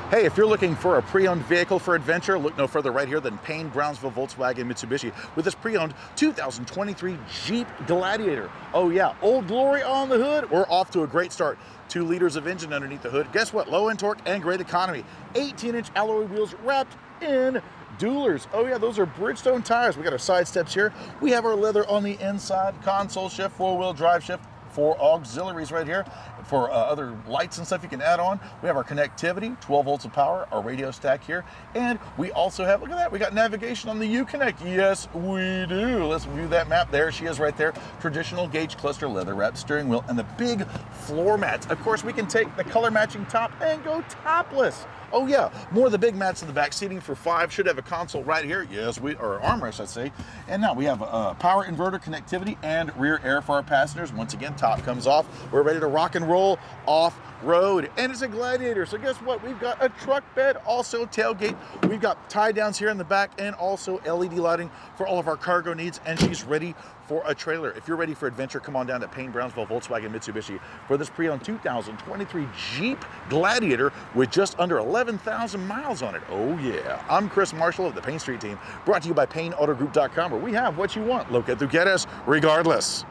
Hey, if you're looking for a pre-owned vehicle for adventure, look no further right here than Payne Brownsville Volkswagen Mitsubishi with this pre-owned 2023 Jeep Gladiator. Oh yeah, Old Glory on the hood. We're off to a great start. 2 liters of engine underneath the hood. Guess what? Low end torque and great economy. 18-inch alloy wheels wrapped in Duelers. Oh yeah, those are Bridgestone tires. We got our side steps here. We have our leather on the inside, console shift, 4-wheel drive shift, 4 auxiliaries right here for other lights and stuff you can add on. We have our connectivity, 12 volts of power, our radio stack here, and we also have, look at that, we got navigation on the Uconnect. Yes, we do. Let's view that map. There she is right there. Traditional gauge cluster, leather wrapped steering wheel, and the big floor mats. Of course, we can take the color matching top and go topless. Oh yeah, more of the big mats in the back, seating for 5, should have a console right here. Yes, or armrest, I'd say. And now we have power inverter connectivity and rear air for our passengers. Once again, top comes off. We're ready to rock and roll off-road. And it's a Gladiator, so guess what? We've got a truck bed, also tailgate. We've got tie downs here in the back and also LED lighting for all of our cargo needs, and she's ready for a trailer. If you're ready for adventure, come on down to Payne Brownsville Volkswagen Mitsubishi for this pre-owned 2023 Jeep Gladiator with just under 11,000 miles on it. Oh yeah. I'm Chris Marshall of the Payne Street Team, brought to you by PayneAutoGroup.com, where we have what you want. Lo Que Tu Quieres, regardless.